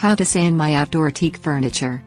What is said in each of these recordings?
How to sand my outdoor teak furniture.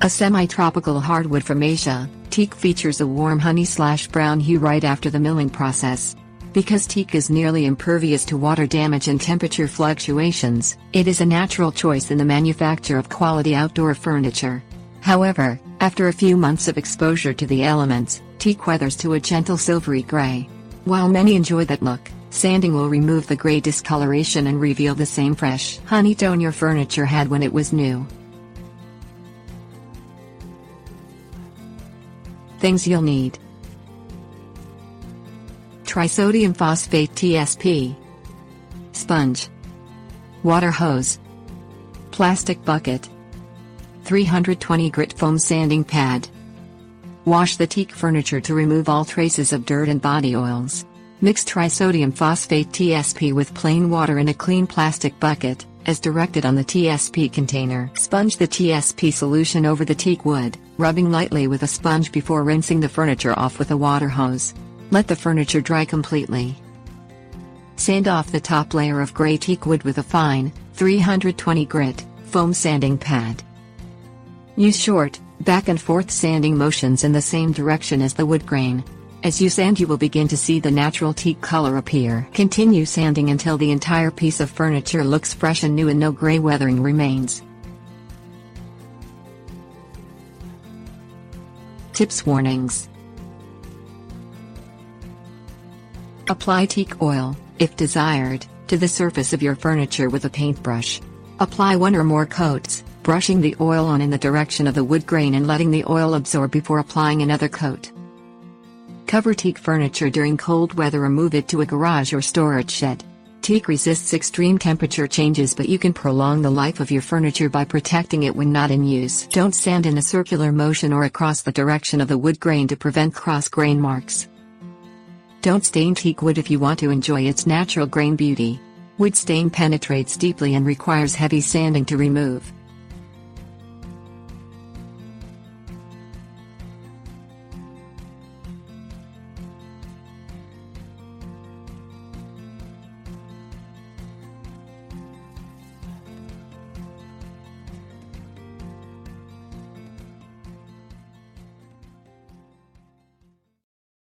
A semi-tropical hardwood from Asia, teak features a warm honey/brown hue right after the milling process. Because teak is nearly impervious to water damage and temperature fluctuations, it is a natural choice in the manufacture of quality outdoor furniture. However, after a few months of exposure to the elements, teak weathers to a gentle silvery gray. While many enjoy that look, sanding will remove the gray discoloration and reveal the same fresh honey tone your furniture had when it was new. Things you'll need: trisodium phosphate TSP, sponge, water hose, plastic bucket, 320 grit foam sanding pad. Wash the teak furniture to remove all traces of dirt and body oils. Mix trisodium phosphate TSP with plain water in a clean plastic bucket, as directed on the TSP container. Sponge the TSP solution over the teak wood, rubbing lightly with a sponge before rinsing the furniture off with a water hose. Let the furniture dry completely. Sand off the top layer of gray teak wood with a fine, 320 grit, foam sanding pad. Use short, back and forth sanding motions in the same direction as the wood grain. As you sand, you will begin to see the natural teak color appear. Continue sanding until the entire piece of furniture looks fresh and new and no gray weathering remains. Tips: warnings. Apply teak oil, if desired, to the surface of your furniture with a paintbrush. Apply one or more coats, brushing the oil on in the direction of the wood grain and letting the oil absorb before applying another coat. Cover teak furniture during cold weather or move it to a garage or storage shed. Teak resists extreme temperature changes, but you can prolong the life of your furniture by protecting it when not in use. Don't sand in a circular motion or across the direction of the wood grain to prevent cross-grain marks. Don't stain teak wood if you want to enjoy its natural grain beauty. Wood stain penetrates deeply and requires heavy sanding to remove.